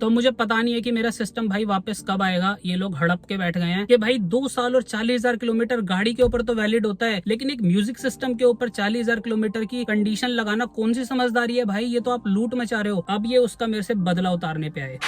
तो मुझे पता नहीं है कि मेरा सिस्टम भाई वापस कब आएगा। ये लोग हड़प के बैठ गए हैं कि भाई 2 साल और 40,000 किलोमीटर गाड़ी के ऊपर तो वैलिड होता है, लेकिन एक म्यूजिक सिस्टम के ऊपर 40,000 किलोमीटर की कंडीशन लगाना कौन सी समझदारी है भाई। ये तो आप लूट मचा रहे हो। अब ये उसका मेरे से बदला उतारने पे आए।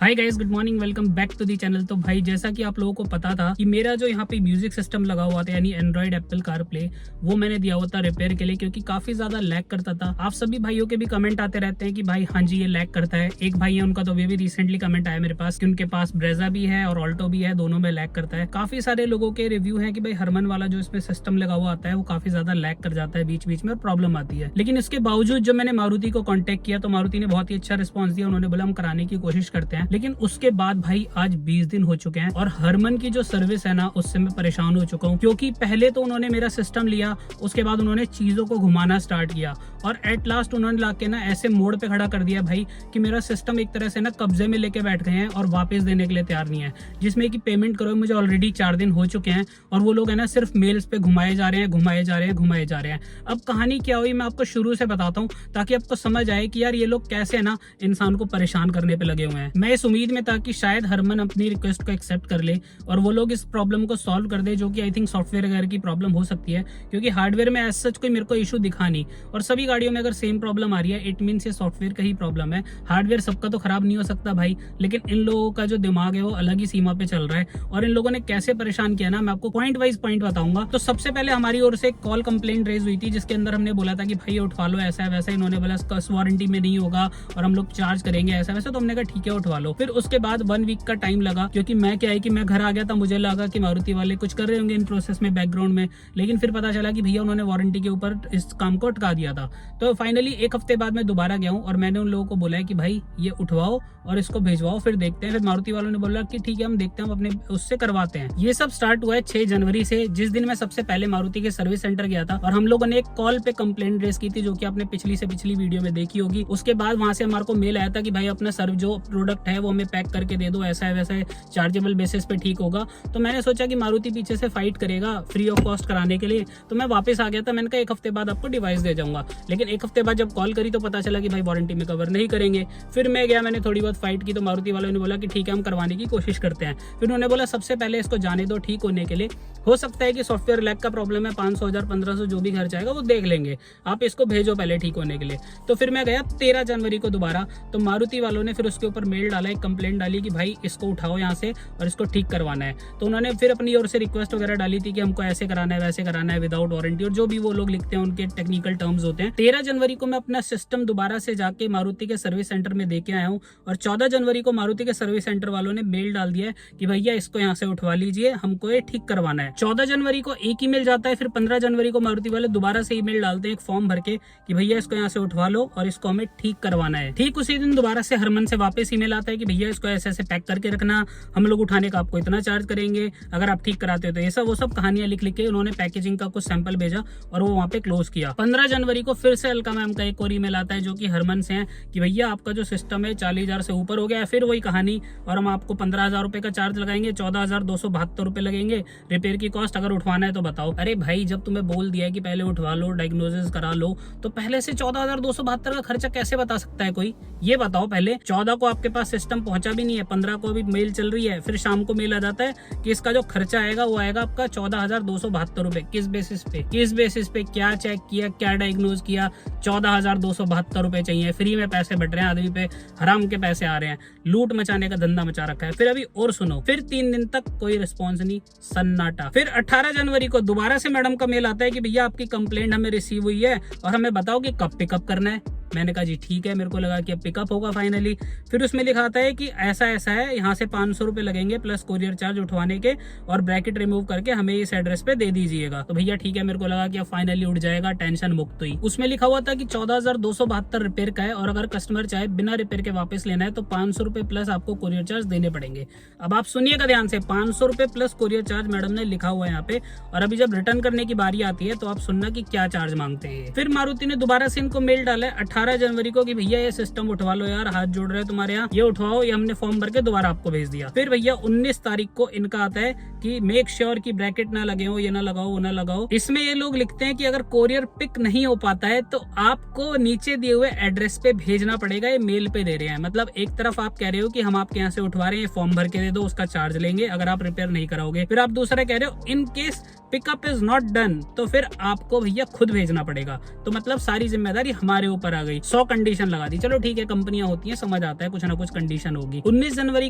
Hi guys, good morning, welcome back to the channel. तो भाई जैसा कि आप लोगों को पता था कि मेरा जो यहाँ पे म्यूजिक सिस्टम लगा हुआ था यानी एंड्रॉइड एप्पल कार प्ले, वो मैंने दिया हुआ था रिपेयर के लिए क्योंकि काफी ज्यादा लैग करता था। आप सभी भाइयों के भी कमेंट आते रहते हैं कि भाई हाँ जी ये लैग करता है। एक भाई है उनका तो भी रिसेंटली कमेंट आया मेरे पास कि उनके पास ब्रेजा भी है और ऑल्टो भी है, दोनों में लैग करता है। काफी सारे लोगों के रिव्यू है कि भाई हरमन वाला जो इसमें सिस्टम लगा हुआ आता है वो काफी ज्यादा लैग कर जाता है बीच बीच में, प्रॉब्लम आती है। लेकिन इसके बावजूद जब मैंने मारुति को कॉन्टेक्ट किया तो मारुति ने बहुत ही अच्छा रिस्पॉन्स दिया। उन्होंने बोला हम कराने की कोशिश करते हैं। लेकिन उसके बाद भाई आज 20 दिन हो चुके हैं और हरमन की जो सर्विस है ना उससे मैं परेशान हो चुका हूँ। क्योंकि पहले तो उन्होंने मेरा सिस्टम लिया, उसके बाद उन्होंने चीजों को घुमाना स्टार्ट किया और एट लास्ट उन्होंने लाके ना ऐसे मोड़ पे खड़ा कर दिया भाई कि मेरा सिस्टम एक तरह से ना कब्जे में लेके बैठ गए हैं और वापस देने के लिए तैयार नहीं है। जिसमें कि पेमेंट करो मुझे ऑलरेडी 4 दिन हो चुके हैं और वो लोग है ना सिर्फ मेल्स पे घुमाए जा रहे हैं, घुमाए जा रहे हैं, घुमाए जा रहे हैं। अब कहानी क्या हुई मैं आपको शुरू से बताता हूँ ताकि आपको समझ आए कि यार ये लोग कैसे है ना इंसान को परेशान करने पे लगे हुए हैं। मैं इस उम्मीद में था कि शायद हरमन अपनी रिक्वेस्ट को एक्सेप्ट कर ले और वो लोग इस प्रॉब्लम को सॉल्व कर दे, जो कि आई थिंक सॉफ्टवेयर वगैरह की प्रॉब्लम हो सकती है क्योंकि हार्डवेयर में एज सच कोई मेरे को इशू दिखा नहीं। और सभी गाड़ियों में अगर सेम प्रॉब्लम आ रही है इट मीन्स ये सॉफ्टवेयर का ही प्रॉब्लम है। हार्डवेयर सबका तो खराब नहीं हो सकता भाई, लेकिन इन लोगों का जो दिमाग है वो अलग ही सीमा पे चल रहा है। और इन लोगों ने कैसे परेशान किया ना मैं आपको पॉइंट वाइज पॉइंट बताऊंगा। तो सबसे पहले हमारी ओर से एक कॉल कंप्लेंट रेज हुई थी जिसके अंदर हमने बोला था कि भाई उठवा लो, ऐसा है वैसा। इन्होंने बोला इसका वारंटी में नहीं होगा और हम लोग चार्ज करेंगे ऐसा वैसा। तो हमने कहा ठीक है उठवा लो। फिर उसके बाद 1 वीक का टाइम लगा क्योंकि मैं क्या है कि मैं घर आ गया था, मुझे लगा कि मारुति वाले कुछ कर रहे होंगे इन प्रोसेस में बैकग्राउंड में, लेकिन फिर पता चला कि भैया उन्होंने वारंटी के ऊपर इस काम को अटका दिया था। तो फाइनली 1 हफ्ते बाद मैं दोबारा गया हूँ और मैंने उन लोगों को बोला है कि भाई ये उठवाओ और इसको भेजवाओ, फिर देखते हैं। फिर मारुति वालों ने बोला कि ठीक है हम देखते हैं, हम अपने उससे करवाते हैं। ये सब स्टार्ट हुआ है 6 जनवरी से, जिस दिन मैं सबसे पहले मारुति के सर्विस सेंटर गया था और हम लोगों ने एक कॉल पे कंप्लेंट रेज की थी जो कि आपने पिछली से पिछली वीडियो में देखी होगी। उसके बाद वहां से हमारे को मेल आया था कि भाई अपना सर्व जो प्रोडक्ट है वो हमें पैक करके दे दो, ऐसा है वैसा है, चार्जेबल बेसिस पे ठीक होगा। तो मैंने सोचा कि मारुति पीछे से फाइट करेगा फ्री ऑफ कॉस्ट कराने के लिए, तो मैं वापस आ गया था। मैंने कहा 1 हफ्ते बाद आपको डिवाइस दे जाऊंगा, लेकिन 1 हफ्ते बाद जब कॉल करी तो पता चला कि भाई वारंटी में कवर नहीं करेंगे। फिर मैं गया, मैंने थोड़ी बहुत फाइट की तो मारुति वालों ने बोला कि ठीक है हम करवाने की कोशिश करते हैं। फिर उन्होंने बोला सबसे पहले इसको जाने दो ठीक होने के लिए, हो सकता है कि सॉफ्टवेयर लैग का प्रॉब्लम है, 500, 1000, 1500 जो भी खर्च आएगा वो देख लेंगे, आप इसको भेजो पहले ठीक होने के लिए। तो फिर मैं गया 13 जनवरी को दोबारा, तो मारुति वालों ने फिर उसके ऊपर मेल डाला, एक कंप्लेंट डाली कि भाई इसको उठाओ यहाँ से और इसको ठीक करवाना है। तो उन्होंने फिर अपनी ओर से रिक्वेस्ट वगैरह डाली थी कि हमको ऐसे कराना है वैसे कराना है विदाउट वारंटी, और जो भी वो लोग लिखते हैं उनके टेक्निकल टर्म्स होते हैं। 13 जनवरी को मैं अपना सिस्टम दोबारा से जाके मारुति के सर्विस सेंटर में देके आया हूँ और 14 जनवरी को मारुति के सर्विस सेंटर वालों ने मेल डाल दिया है कि भैया इसको यहाँ से उठवा लीजिए, हमको ये ठीक करवाना है। 14 जनवरी को एक ईमेल जाता है, फिर 15 जनवरी को मारुति वाले दोबारा से ईमेल डालते हैं एक फॉर्म भर के कि भैया इसको यहाँ से उठवा लो और इसको हमें ठीक करवाना है। ठीक उसी दिन दोबारा से हरमन से वापस ईमेल आता है कि भैया इसको ऐसे ऐसे पैक करके रखना, हम लोग उठाने का आपको इतना चार्ज करेंगे, अगर आप ठीक कराते हो तो ये सब वो सब कहानियां लिख लिख के उन्होंने पैकेजिंग का कुछ सैंपल भेजा और वो वहाँ पे क्लोज किया। 15 जनवरी को फिर से अलका मैम का एक और ईमेल आता है जो कि हरमन से है कि भैया आपका जो सिस्टम है 40,000 से ऊपर हो गया है, फिर वही कहानी, और हम आपको 15,000 रुपए का चार्ज लगाएंगे, 14,272 रुपए लगेंगे रिपेयर की कॉस्ट, अगर उठवाना है तो बताओ। अरे भाई जब तुम्हें बोल दिया है कि पहले उठवा लो, डायग्नोसिस करा लो, तो पहले से 14,272 का खर्चा कैसे बता सकता है कोई, ये बताओ पहले। 14 को आपके पास सिस्टम पहुंचा भी नहीं है, 15 को अभी मेल चल रही है, फिर शाम को मेल आ जाता है कि इसका जो खर्चा आएगा वो आएगा आपका 14,272 रुपए। किस बेसिस पे, किस बेसिस पे, क्या चेक किया, क्या डायग्नोज किया, 14,272 रुपए चाहिए, फ्री में पैसे बट रहे हैं आदमी पे, हराम के पैसे आ रहे हैं, लूट मचाने का धंधा मचा रखा है। फिर अभी और सुनो, फिर 3 दिन तक कोई रिस्पॉन्स नहीं, सन्नाटा। फिर 18 जनवरी को दोबारा से मैडम का मेल आता है कि भैया आपकी कंप्लेंट हमें रिसीव हुई है और हमें बताओ कि कब पिकअप करना है। मैंने कहा जी ठीक है, मेरे को लगा कि अब पिकअप होगा फाइनली। फिर उसमें लिखा आता है कि ऐसा ऐसा है, यहाँ से 500 रुपए लगेंगे प्लस कोरियर चार्ज उठवाने के, और ब्रैकेट रिमूव करके हमें इस एड्रेस पे दे दीजिएगा। तो भैया ठीक है, मेरे को लगा कि अब फाइनली उठ जाएगा, टेंशन मुक्त हुई। उसमें लिखा हुआ था कि 14,272 रिपेयर का है और अगर कस्टमर चाहे बिना रिपेयर के वापस लेना है तो 500 रुपए प्लस आपको कोरियर चार्ज देने पड़ेंगे। अब आप सुनिएगा ध्यान से, 500 रुपए प्लस कोरियर चार्ज मैडम ने लिखा हुआ है यहाँ पे, और अभी जब रिटर्न करने की बारी आती है तो आप सुनना कि क्या चार्ज मांगते हैं। फिर मारुति ने दोबारा से इनको मेल डाला है 18 जनवरी को कि भैया ये सिस्टम उठवा लो यार, हाथ जोड़ रहे हैं तुम्हारे यहाँ, ये उठवाओ, ये हमने फॉर्म भर के दोबारा आपको भेज दिया। फिर भैया 19 तारीख को इनका आता है कि मेक श्योर कि ब्रैकेट ना लगे हो, ये ना लगाओ वो ना लगाओ। इसमें ये लोग लिखते हैं कि अगर कोरियर पिक नहीं हो पाता है तो आपको नीचे दिए हुए एड्रेस पे भेजना पड़ेगा, ये मेल पे दे रहे हैं। मतलब एक तरफ आप कह रहे हो कि हम आपके यहाँ से उठवा रहे हैं, फॉर्म भर के दे दो, उसका चार्ज लेंगे अगर आप रिपेयर नहीं कराओगे। फिर आप दूसरा कह रहे हो in case pickup is not done, तो फिर आपको भैया खुद भेजना पड़ेगा। तो मतलब सारी जिम्मेदारी हमारे ऊपर आ गई। 100 कंडीशन लगा दी। चलो ठीक है, कंपनियां होती हैं, समझ आता है, कुछ ना कुछ कंडीशन होगी। 19 जनवरी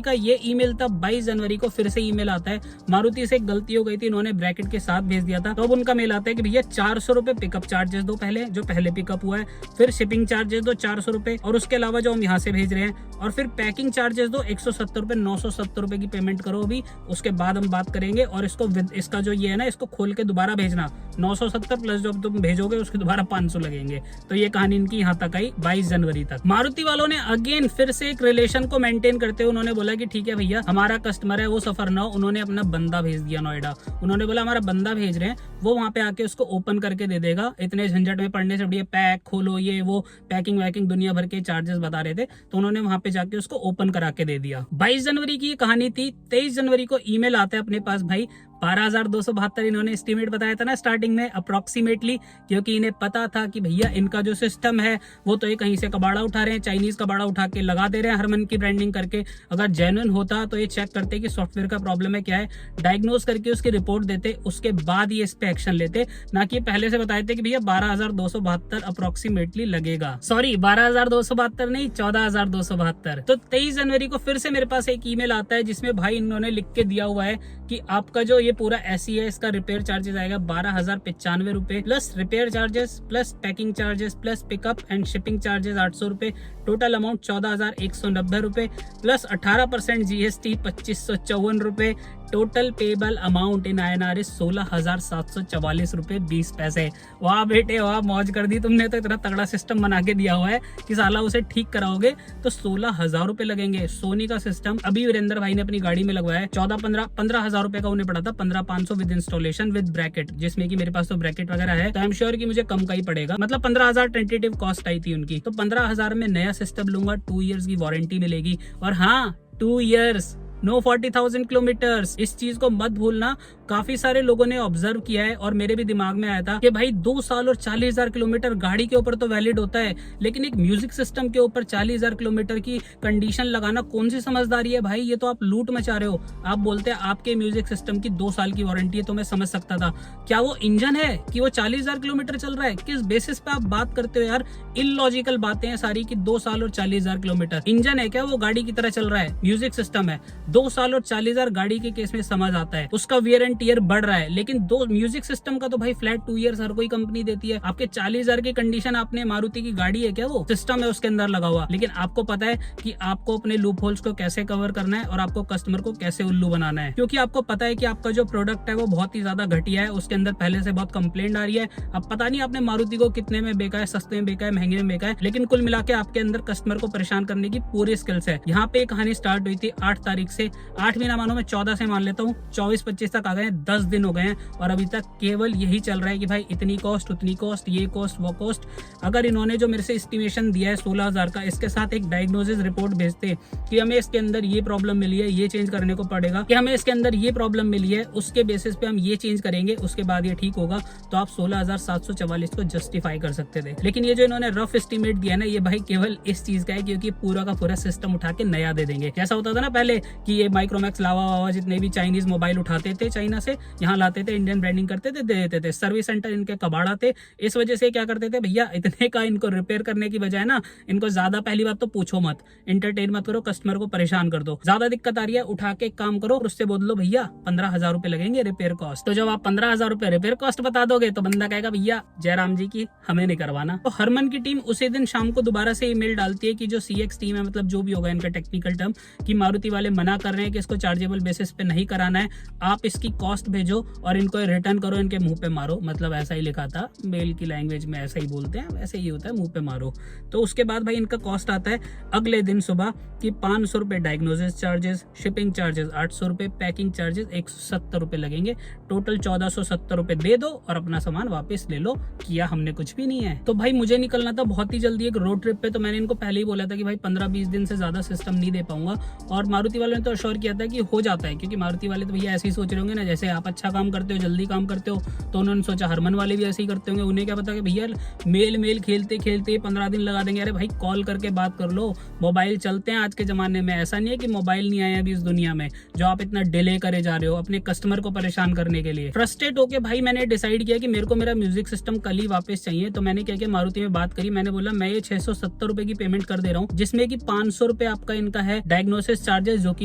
का ये ईमेल था। 22 जनवरी को फिर से ईमेल आता है, मारुति से एक गलती हो गई थी, इन्होंने ब्रैकेट के साथ भेज दिया था। तो अब उनका मेल आता है कि भैया 400 रुपए पिकअप चार्जेस दो, पहले जो पहले पिकअप हुआ है, फिर शिपिंग चार्जेस दो 400 रुपए, और उसके अलावा जो हम यहाँ से भेज रहे हैं, और फिर पैकिंग चार्जेस दो 170 रुपए, 970 रुपए की पेमेंट करो अभी, उसके बाद हम बात करेंगे। और इसको इसका जो ये है ना, इसको खोल के दोबारा भेजना 970 प्लस जो तुम भेजोगे उसके दोबारा 500 लगेंगे। तो ये कहानी इनकी यहाँ तक आई 22 जनवरी तक। मारुति वालों ने अगेन फिर से एक रिलेशन को मेंटेन करते हुए उन्होंने बोला कि ठीक है भैया, हमारा कस्टमर है वो सफर ना हो। उन्होंने अपना बंदा भेज दिया नोएडा। उन्होंने बोला हमारा बंदा भेज रहे हैं, वो वहां पे आके उसको ओपन करके दे देगा। इतने झंझट में पड़ने से बढ़िया पैक खोलो, ये वो पैकिंग वैकिंग दुनिया भर के चार्जेस बता रहे थे, तो उन्होंने वहां पे जाके उसको ओपन करा के दे दिया। 22 जनवरी की ये कहानी थी। 23 जनवरी को ईमेल आता है अपने पास भाई 12,272 इन्होंने एस्टीमेट बताया था ना स्टार्टिंग में अप्रोक्सीमेटली, क्योंकि इन्हें पता था कि भैया इनका जो सिस्टम है वो तो ये कहीं से कबाड़ा उठा रहे हैं, चाइनीज कबाड़ा उठा के लगा दे रहे हैं हरमन की ब्रांडिंग करके। अगर जेन्युइन होता तो ये चेक करते कि सॉफ्टवेयर का प्रॉब्लम है क्या है, डायग्नोज करके उसकी रिपोर्ट देते, उसके बाद ये इस पे एक्शन लेते, ना कि पहले से बताए थे कि भैया 12,272 अप्रोक्सीमेटली लगेगा। सॉरी 12,272 नहीं, 14,272। तो 23 जनवरी को फिर से मेरे पास एक ईमेल आता है जिसमें भाई इन्होंने लिख के दिया हुआ है कि आपका जो ये पूरा एसी है इसका रिपेयर चार्जेस आएगा 12,095 रुपए, plus repair charges, plus packing charges, plus pickup and shipping charges 800 रुपए, टोटल अमाउंट 14,190 रुपए, प्लस 18% जीएसटी 2,554 रुपए, total payable amount in INR 16,744 रुपए 20 पैसे। वाह बेटे वाह, मौज कर दी तुमने तो। इतना तगड़ा सिस्टम बना के दिया हुआ है कि साला उसे ठीक कराओगे तो 16,000 रुपए लगेंगे। सोनी का सिस्टम अभी वीरेंद्र भाई ने अपनी गाड़ी में लगवाया है, 15,000 रुपए का उन्हें पड़ा था, 15,500 विद इंस्टॉलेशन विद ब्रैकेट, जिसमें कि मेरे पास तो ब्रैकेट वगैरह है, तो आई एम श्योर कि मुझे कम का ही पड़ेगा। मतलब 15,000 टेंटेटिव कॉस्ट आई थी उनकी। तो 15,000 में नया सिस्टम लूंगा, 2 इयर्स की वारंटी मिलेगी। और हाँ, 2 इयर्स, नो 40,000 किलोमीटर्स। इस चीज को मत भूलना। काफी सारे लोगों ने ऑब्जर्व किया है और मेरे भी दिमाग में आया था कि भाई 2 साल और 40,000 किलोमीटर गाड़ी के ऊपर तो वैलिड होता है, लेकिन एक म्यूजिक सिस्टम के ऊपर 40,000 किलोमीटर की कंडीशन लगाना कौन सी समझदारी है भाई? ये तो आप लूट मचा रहे हो। आप बोलते हैं आपके म्यूजिक सिस्टम की 2 साल की वारंटी है, तो मैं समझ सकता था। क्या वो इंजन है कि वो 40,000 किलोमीटर चल रहा है? किस बेसिस पे आप बात करते हो यार? इलॉजिकल बातें हैं सारी की 2 साल और 40,000 किलोमीटर। इंजन है क्या वो गाड़ी की तरह चल रहा है? म्यूजिक सिस्टम है। 2 साल और 40,000 गाड़ी के केस में समझ आता है, उसका वियर एंड टियर बढ़ रहा है, लेकिन 2 म्यूजिक सिस्टम का तो भाई फ्लैट 2 इयर्स हर कोई कंपनी देती है। आपके 40,000 की कंडीशन, आपने मारुति की गाड़ी है क्या, वो सिस्टम है उसके अंदर लगा हुआ, लेकिन आपको पता है कि आपको अपने लूप होल्स को कैसे कवर करना है और आपको कस्टमर को कैसे उल्लू बनाना है, क्योंकि आपको पता है कि आपका जो प्रोडक्ट है वो बहुत ही ज्यादा घटिया है, उसके अंदर पहले से बहुत कंप्लेंट आ रही है। अब पता नहीं आपने मारुति को कितने में बेचा है, सस्ते में बेचा है, महंगे में बेचा है, लेकिन कुल मिला के आपके अंदर कस्टमर को परेशान करने की पूरी स्किल्स है। यहाँ पे कहानी स्टार्ट हुई थी 8 तारीख से, 8 भी ना मानो, मैं 14 से मान लेता हूँ, 24-25 तक आ गए, 10 दिन हो गए हैं और अभी तक केवल यही चल रहा है कि भाई इतनी कॉस्ट, उतनी कॉस्ट, ये कॉस्ट, वो कॉस्ट। अगर इन्होंने जो मेरे से एस्टिमेशन दिया है 16,000 का, इसके साथ एक डायग्नोसिस रिपोर्ट भेजते कि हमें इसके अंदर ये प्रॉब्लम मिली है, ये चेंज करने को पड़ेगा, कि हमें इसके अंदर ये प्रॉब्लम मिली है, उसके बेसिस पे हम ये चेंज करेंगे, उसके बाद ये ठीक होगा, तो आप 16,744 को जस्टिफाई कर सकते थे। लेकिन ये जो इन्होंने रफ एस्टिमेट दिया ना, ये भाई केवल इस चीज का है क्योंकि पूरा का पूरा सिस्टम उठा के नया दे देंगे। जैसा होता था ना पहले कि ये माइक्रोमैक्स, लावा, जितने भी चाइनीज मोबाइल उठाते थे चाइना से, यहाँ लाते थे, इंडियन ब्रांडिंग करते थे, दे देते थे। सर्विस सेंटर इनके कबाड़ा थे, इस वजह से क्या करते थे भैया, इतने का इनको रिपेयर करने की बजाय ना, इनको ज्यादा, पहली बात तो पूछो मत, एंटरटेन मत करो, कस्टमर को परेशान कर दो। ज्यादा दिक्कत आ रही है, उठा के एक काम करो और उससे बोल लो भैया 15,000 रुपए लगेंगे रिपेयर कॉस्ट। तो जब आप 15,000 रुपए रिपेयर कॉस्ट बता दोगे तो बंदा कहेगा भैया जयराम जी की हमें नहीं करवाना। तो हरमन की टीम उसी दिन शाम को दोबारा से ईमेल डालती है कि जो CX टीम है, मतलब जो भी होगा इनका टेक्निकल टर्म, कि मारुति वाले मना कर रहे हैं कि इसको चार्जेबल बेसिस पे नहीं कराना है, आप इसकी कॉस्ट भेजो और इनको रिटर्न करो, इनके मुंह पे मारो। मतलब ऐसा ही लिखा था, मेल की लैंग्वेज में ऐसा ही बोलते हैं, वैसे ही होता है, मुंह पे मारो। तो उसके बाद भाई इनका कॉस्ट आता है अगले दिन सुबह कि 500 रुपए डायग्नोसिस चार्जेस, शिपिंग चार्जेस 800 रुपए, पैकिंग चार्जेस 170 रुपए लगेंगे, टोटल 1470 रुपए दे दो और अपना सामान वापस ले लो, किया हमने कुछ भी नहीं है। तो भाई मुझे निकलना था बहुत ही जल्दी एक रोड ट्रिप पे, तो मैंने इनको पहले ही बोला था कि भाई 15-20 दिन से ज्यादा सिस्टम नहीं दे पाऊंगा, और मारुति वालों ने तो अश्योर किया था कि हो जाता है, क्योंकि मारुति वाले तो भैया ऐसे ही सोच रहे होंगे ना जैसे आप अच्छा काम करते हो, जल्दी काम करते हो, तो उन्होंने सोचा हरमन वाले भी ऐसे ही करते होंगे। उन्हें क्या पता कि भैया मेल खेलते खेलते 15 दिन लगा देंगे। अरे भाई कॉल करके बात कर लो, मोबाइल चलते हैं आज के जमाने में। ऐसा नहीं है कि मोबाइल नहीं आया अभी इस दुनिया में, जो आप इतना डिले करे जा रहे हो अपने कस्टमर को परेशान करने के लिए। फ्रस्ट्रेट होके भाई मैंने डिसाइड किया कि मेरे को मेरा म्यूजिक सिस्टम कल ही वापस चाहिए। तो मैंने क्या किया, मारुति में बात करी। मैंने बोला मैं ये 670 रुपए की पेमेंट कर दे रहा हूँ, जिसमें कि 500 रुपए आपका इनका है डायग्नोसिस चार्जेस, जो कि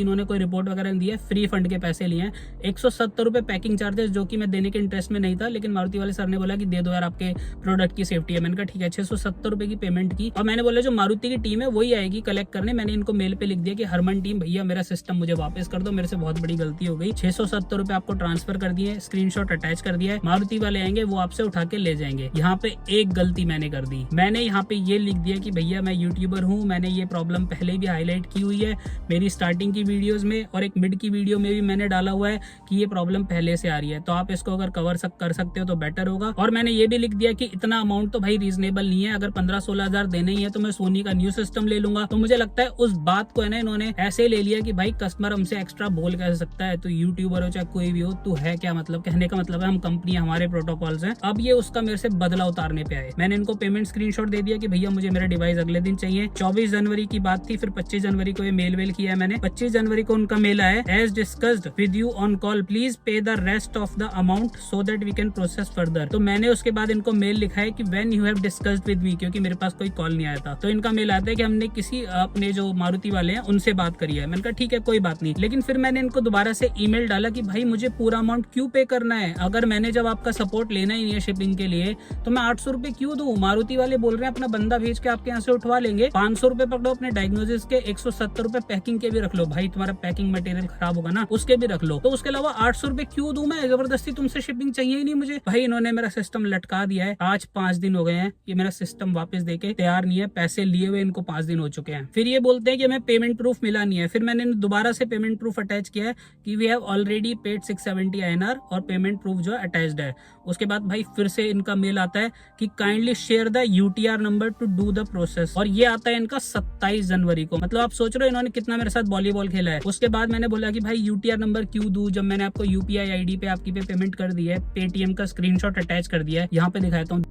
इन्होंने कोई रिपोर्ट वगैरह नहीं दी है, फ्री फंड के पैसे लिए हैं। 170 रुपए पैकिंग चार्जेस, जो कि मैं देने के इंटरेस्ट में नहीं था, लेकिन मारुति वाले सर ने बोला कि दे दो यार, आपके प्रोडक्ट की सेफ्टी है। मैंने कहा ठीक है, 670 रुपए की पेमेंट की। और मैंने बोला जो मारुति की टीम है वही आएगी कलेक्ट करने। मैंने इनको मेल पे लिख दिया कि हरमन टीम भैया मेरा सिस्टम मुझे वापस कर दो, मेरे से बहुत बड़ी गलती हो गई। 670 रुपए आपको ट्रांसफर कर दिए, स्क्रीनशॉट अटैच कर दिया है। मारुति वाले आएंगे, वो आपसे उठा के ले जाएंगे। यहाँ पे एक गलती मैंने कर दी, मैंने यहाँ पे ये लिख दिया कि भैया मैं यूट्यूबर हूँ, मैंने ये प्रॉब्लम पहले भी हाईलाइट की हुई है मेरी स्टार्टिंग की वीडियोस में, और एक मिड की वीडियो में भी मैंने डाला हुआ है कि ये प्रॉब्लम पहले से आ रही है, तो आप इसको अगर कवर कर सकते हो तो बेटर होगा। और मैंने ये भी लिख दिया कि इतना अमाउंट तो भाई रीजनेबल नहीं है, अगर 15-16 हजार देने ही है तो मैं सोनी का न्यू सिस्टम ले लूंगा। तो मुझे लगता है उस बात को है ना इन्होंने ऐसे ले लिया कि भाई कस्टमर हमसे एक्स्ट्रा बोल कैसे सकता है, तो यूट्यूबर हो चाहे कोई भी हो, तू है क्या, मतलब कहने का मतलब है हम कंपनी, हमारे प्रोटोकॉल्स हैं। अब ये उसका मेरे से बदला उतारने पे आए। मैंने इनको पेमेंट स्क्रीनशॉट दे दिया कि भैया मुझे मेरा डिवाइस अगले दिन चाहिए। 24 जनवरी की बात थी, फिर 25 जनवरी को ये मेल किया है मैंने। 25 जनवरी को उनका मेल आया, as discussed with you on call please pay the rest of the amount so that we can process further. तो मैंने उसके बाद इनको मेल लिखा है कि when you have discussed with me, क्योंकि मेरे पास कोई कॉल नहीं आया था। तो इनका मेल आता है कि हमने किसी अपने जो मारुति वाले हैं उनसे बात करी है। मैंने कहा ठीक है कोई बात नहीं, लेकिन फिर मैंने इनको दोबारा से ईमेल डाला कि भाई मुझे पूरा अमाउंट क्यों पे करना है, अगर मैंने जब आपका सपोर्ट लेना ही नहीं है शिपिंग के लिए तो मैं 800 रुपए क्यों दूं। मारुति वाले बोल रहे हैं अपना बंदा भेज के आपके यहाँ से उठवा लेंगे। 500 रुपए पकड़ो अपने डायग्नोसिस के, 170 रुपए पैकिंग के भी रख लो, भाई तुम्हारा पैकिंग मटेरियल खराब होगा ना उसके भी रख लो। तो उसके अलावा 800 रुपए क्यों दूं मैं, जबरदस्ती तुमसे शिपिंग चाहिए ही नहीं मुझे। भाई इन्होंने मेरा सिस्टम लटका दिया है। आज 5 दिन हो गए हैं, ये मेरा सिस्टम वापस देके तैयार नहीं है, पैसे लिए हुए इनको 5 दिन हो चुके हैं। फिर ये बोलते हैं कि हमें पेमेंट प्रूफ मिला नहीं है। फिर मैंने दोबारा से पेमेंट प्रूफ अटैच किया है कि we have already paid 670 INR, और पेमेंट प्रूफ जो है अटैच्ड है। उसके बाद भाई फिर से इनका मेल आता है कि kindly share the UTR number two do the process, और ये आता है इनका 27 जनवरी को। मतलब आप सोच रहे हो इन्होंने कितना मेरे साथ वॉलीबॉल खेला है। उसके बाद मैंने बोला कि भाई UTR नंबर क्यों दूं, जब मैंने आपको UPI ID पे आपकी पे पेमेंट कर दी है, पेटीएम का स्क्रीनशॉट अटैच कर दिया है, यहाँ पे दिखाता हूँ,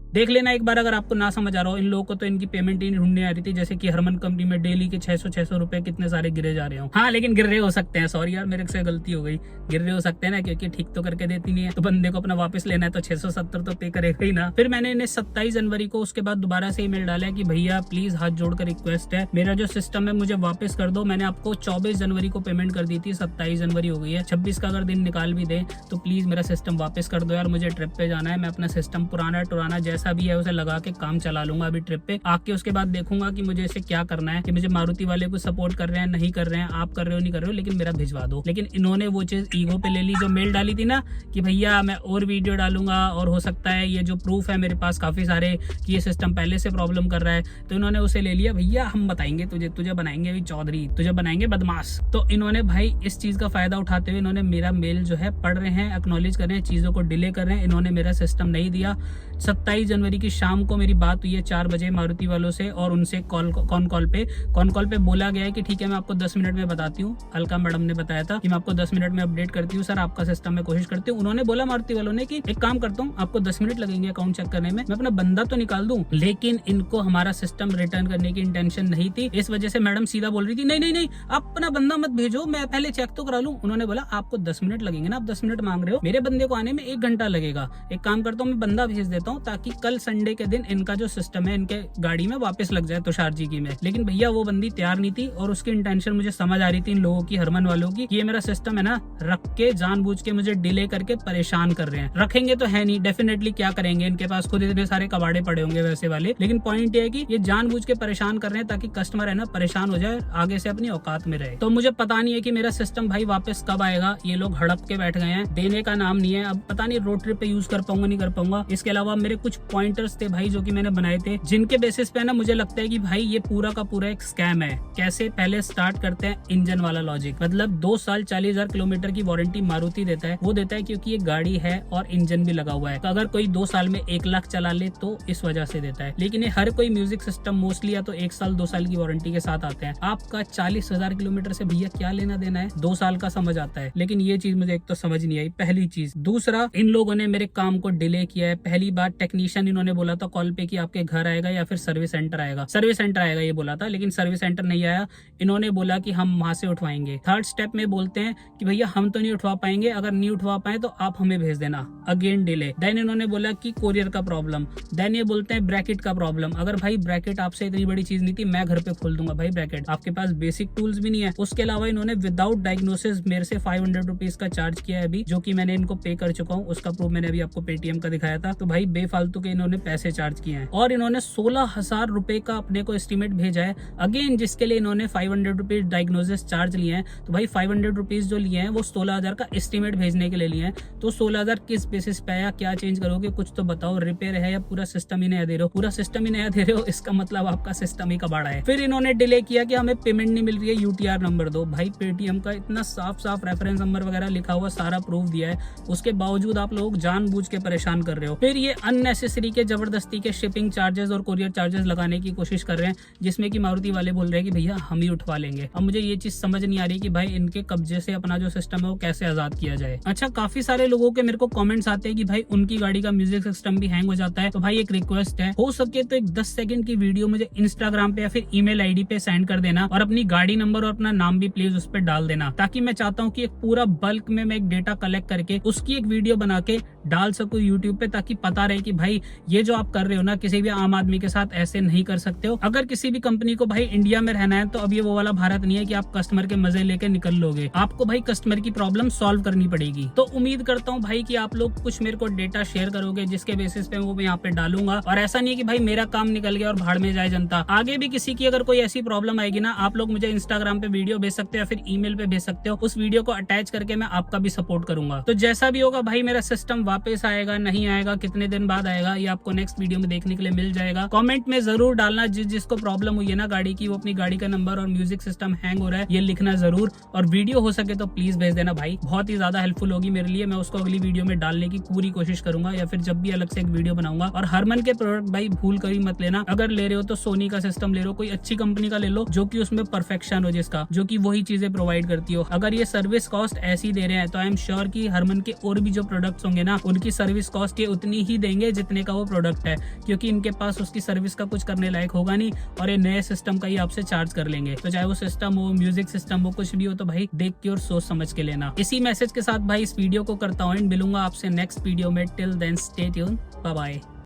देख लेना एक बार अगर आपको ना समझ आ रहा हो। इन लोगों को तो इनकी पेमेंट ही ढूंढने आ रही थी, जैसे कि हरमन कंपनी में डेली के 600 रुपए कितने सारे गिरे जा रहे हो। हाँ लेकिन गिर रहे हो सकते हैं, सॉरी यार मेरे से गलती हो गई, गिर रहे हो सकते हैं ना, क्योंकि ठीक तो करके देती नहीं है, तो बंदे को अपना वापस लेना है तो 670 तो पे करेगा ही ना। फिर मैंने इन्हें 27 जनवरी को उसके बाद दोबारा से ईमेल डाला कि भैया प्लीज हाथ जोड़कर रिक्वेस्ट है, मेरा जो सिस्टम है मुझे वापस कर दो। मैंने आपको 24 जनवरी को पेमेंट कर दी थी, 27 जनवरी हो गई है, 26 का अगर दिन निकाल भी दे तो प्लीज मेरा सिस्टम वापस कर दो यार, मुझे ट्रिप पे जाना है। मैं अपना सिस्टम पुराना जैसा भी है उसे लगा के काम चला लूंगा अभी ट्रिप पे आके, उसके बाद देखूंगा कि मुझे इसे क्या करना है, कि मुझे मारुति वाले को सपोर्ट कर रहे हैं नहीं कर रहे हैं, आप कर रहे हो नहीं कर रहे हो, लेकिन मेरा भिजवा दो। लेकिन इन्होंने वो चीज ईगो पे ले ली, जो मेल डाली थी ना कि भैया मैं और वीडियो डालूंगा और हो सकता है ये जो प्रूफ है मेरे पास काफी सारे कि ये सिस्टम पहले से प्रॉब्लम कर रहा है, तो इन्होंने उसे ले लिया, भैया हम बताएंगे तुझे बनाएंगे अभी चौधरी, तुझे बनाएंगे बदमाश। तो इन्होंने भाई इस चीज का फायदा उठाते हुए इन्होंने मेरा मेल जो है पढ़ रहे हैं, एक्नॉलेज कर रहे हैं, चीजों को डिले कर रहे हैं। इन्होंने मेरा सिस्टम नहीं दिया। 27 जनवरी की शाम को मेरी बात हुई है 4 बजे मारुति वालों से, और उनसे कॉल पे बोला गया है कि ठीक है मैं आपको 10 मिनट में बताती हूँ। अलका मैडम ने बताया था कि मैं आपको 10 मिनट में अपडेट करती हूँ सर, आपका सिस्टम में कोशिश करती हूँ। उन्होंने बोला मारुति वालों ने कि एक काम करता हूँ, आपको 10 मिनट लगेंगे अकाउंट चेक करने में, मैं अपना बंदा तो निकाल दूं। लेकिन इनको हमारा सिस्टम रिटर्न करने की इंटेंशन नहीं थी, इस वजह से मैडम सीधा बोल रही थी नहीं आप अपना बंदा मत भेजो, मैं पहले चेक तो करा लूं। उन्होंने बोला आपको 10 मिनट लगेंगे ना, आप 10 मिनट मांग रहे हो, मेरे बंदे को आने में 1 घंटा लगेगा, एक काम करता हूँ मैं बंदा भेज देता हूँ ताकि कल संडे के दिन इनका जो सिस्टम है इनके गाड़ी में वापस लग जाए तुषार जी की में। लेकिन भैया वो बंदी तैयार नहीं थी, और उसकी इंटेंशन मुझे समझ आ रही थी इन लोगों की, हरमन वालों की, ये मेरा सिस्टम है ना रख के जानबूझ के मुझे डिले करके परेशान कर रहे हैं। रखेंगे तो है नहीं, डेफिनेटली क्या करेंगे, इनके पास खुद इतने सारे कबाड़े पड़े होंगे वैसे वाले, लेकिन पॉइंट ये है कि ये जानबूझ के परेशान कर रहे हैं ताकि कस्टमर है ना परेशान हो जाए, आगे से अपनी औकात में रहे। तो मुझे पता नहीं है कि मेरा सिस्टम भाई वापस कब आएगा, ये लोग हड़प के बैठ गए हैं, देने का नाम नहीं है। अब पता नहीं रोड ट्रिप पे यूज कर पाऊंगा नहीं कर पाऊंगा। इसके अलावा मेरे कुछ पॉइंटर्स थे भाई जो कि मैंने बनाए थे, जिनके बेसिस पे ना मुझे लगता है कि भाई ये पूरा का पूरा एक स्कैम है। कैसे, पहले स्टार्ट करते हैं इंजन वाला लॉजिक। मतलब 2 साल 40,000 किलोमीटर की वारंटी मारुति देता है, वो देता है क्योंकि ये गाड़ी है और इंजन भी लगा हुआ है। तो अगर कोई 2 साल में 1 लाख चला ले तो इस वजह से देता है। लेकिन ये हर कोई म्यूजिक सिस्टम मोस्टली या तो 1 साल 2 साल की वारंटी के साथ आते हैं। आपका 40,000 किलोमीटर से भैया क्या लेना देना है, 2 साल का समझ आता है, लेकिन ये चीज मुझे एक तो समझ नहीं आई, पहली चीज। दूसरा, इन लोगों ने मेरे काम को डिले किया है। पहली बात, टेक्नीशियन इन्होंने बोला था कॉल पे कि आपके घर आएगा या फिर सर्विस सेंटर आएगा। सर्विस सेंटर आएगा ये बोला था, लेकिन सर्विस सेंटर नहीं आया। इन्होंने बोला कि हम वहां से उठवाएंगे। थर्ड स्टेप में बोलते हैं कि भैया हम तो नहीं उठवा पाएंगे, अगर नहीं उठवा पाए तो आप हमें भेज देना। Again delay. देन इन्होंने बोला कि कोरियर का प्रॉब्लम। देन ये बोलते हैं ब्रैकेट का प्रॉब्लम। अगर भाई ब्रैकेट आपसे इतनी बड़ी चीज नहीं थी, मैं घर पे खोल दूंगा भाई ब्रैकेट, आपके पास बेसिक टूल्स भी नहीं है। उसके अलावा इन्होंने विदाउट डायग्नोसिस मेरे से 500 रुपीज का चार्ज किया है अभी, जो कि मैंने इनको पे कर चुका हूँ। उसका प्रूफ मैंने अभी आपको पेटीएम का दिखाया था। तो भाई बेफालतू के इन्होंने पैसे चार्ज किए हैं। और इन्होंने 16,000 रुपए का अपने को एस्टिमेट भेजा है, अगेन जिसके लिए इन्होंने 500 रुपीज डायग्नोसिस चार्ज लिए हैं। तो भाई 500 रुपीज जो लिए हैं वो 16,000 का एस्टिमेट भेजने के लिए लिए हैं। तो 16,000 किस बेसिस पे आया, क्या चेंज करोगे, कुछ तो बताओ। रिपेयर है या पूरा सिस्टम ही नया दे रहे हो? पूरा सिस्टम ही नया दे रहे हो, इसका मतलब आपका सिस्टम ही कबाड़ा है। फिर इन्होंने डिले किया कि हमें पेमेंट नहीं मिल रही है, यूटीआर नंबर दो। भाई पेटीएम का इतना साफ साफ रेफरेंस नंबर वगैरह लिखा हुआ, सारा प्रूफ दिया है, उसके बावजूद आप लोग जानबूझ के परेशान कर रहे हो। फिर ये अननेसेसरी के जबरदस्ती के शिपिंग चार्जेस और कोरियर चार्जेस लगाने की कोशिश कर रहे हैं, जिसमें कि मारुति वाले बोल रहे हैं कि भैया हम ही उठवा लेंगे। अब मुझे ये चीज समझ नहीं आ रही कि भाई इनके कब्जे से अपना जो सिस्टम है वो कैसे आजाद किया जाए। अच्छा, काफी सारे लोगों के मेरे को कमेंट्स आते हैं कि भाई उनकी गाड़ी का म्यूजिक सिस्टम भी हैंग हो जाता है। तो भाई एक रिक्वेस्ट है, हो सके तो एक 10 सेकंड की वीडियो मुझे इंस्टाग्राम पे या फिर ईमेल आईडी पे सेंड कर देना, और अपनी गाड़ी नंबर और अपना नाम भी प्लीज उस पर डाल देना, ताकि मैं चाहता हूँ कि एक पूरा बल्क में मैं एक डेटा कलेक्ट करके उसकी एक वीडियो बना के डाल सकूं यूट्यूब पे, ताकि पता रहे कि भाई ये जो आप कर रहे हो ना, किसी भी आम आदमी के साथ ऐसे नहीं कर सकते हो। अगर किसी भी कंपनी को भाई इंडिया में रहना है तो अब ये वो वाला भारत नहीं है कि आप कस्टमर के मजे लेके निकल लोगे। आपको भाई कस्टमर की प्रॉब्लम सॉल्व करनी पड़ेगी। तो उम्मीद करता हूँ भाई कि आप लोग कुछ मेरे को डेटा शेयर करोगे, जिसके बेसिस पे वो मैं यहाँ पे डालूंगा। और ऐसा नहीं है कि भाई मेरा काम निकल गया और भाड़ में जाए जनता। आगे भी किसी की अगर कोई ऐसी प्रॉब्लम आएगी ना, आप लोग मुझे इंस्टाग्राम पे वीडियो भेज सकते हो या फिर ईमेल पे भेज सकते हो। उस वीडियो को अटैच करके मैं आपका भी सपोर्ट करूंगा। तो जैसा भी होगा भाई, मेरा सिस्टम वापस आएगा नहीं आएगा, कितने दिन बाद आएगा, ये आपको नेक्स्ट वीडियो में देखने के लिए मिल जाएगा। कमेंट में जरूर डालना जिसको प्रॉब्लम हुई है ना गाड़ी की, वो अपनी गाड़ी का नंबर और म्यूजिक सिस्टम हैंग हो रहा है ये लिखना जरूर। और वीडियो हो सके तो प्लीज भेज देना भाई, बहुत ही ज्यादा हेल्पफुल होगी मेरे लिए। मैं उसको अगली वीडियो में डालने की पूरी कोशिश करूंगा, या फिर जब भी अलग से एक वीडियो बनाऊंगा। और हरमन के प्रोडक्ट भाई भूल कर ही मत लेना। अगर ले रहे हो तो सोनी का सिस्टम ले लो, कोई अच्छी कंपनी का ले लो जो कि उसमें परफेक्शन हो, जिसका जो कि वही चीजें प्रोवाइड करती हो। अगर ये सर्विस कॉस्ट ऐसी दे रहे हैं तो आई एम श्योर कि हरमन के और भी जो प्रोडक्ट्स होंगे ना, उनकी सर्विस कॉस्ट ये उतनी ही देंगे जितने का वो प्रोडक्ट है, क्योंकि इनके पास उसकी सर्विस का कुछ करने लायक होगा नहीं, और ये नए सिस्टम का ही आपसे चार्ज कर लेंगे। तो चाहे वो सिस्टम हो, म्यूजिक सिस्टम हो, कुछ भी हो, तो भाई देख के और सोच समझ के लेना। इसी मैसेज के साथ भाई इस वीडियो को करता हूँ एंड मिलूंगा आपसे नेक्स्ट वीडियो में। Till then stay tuned, bye bye.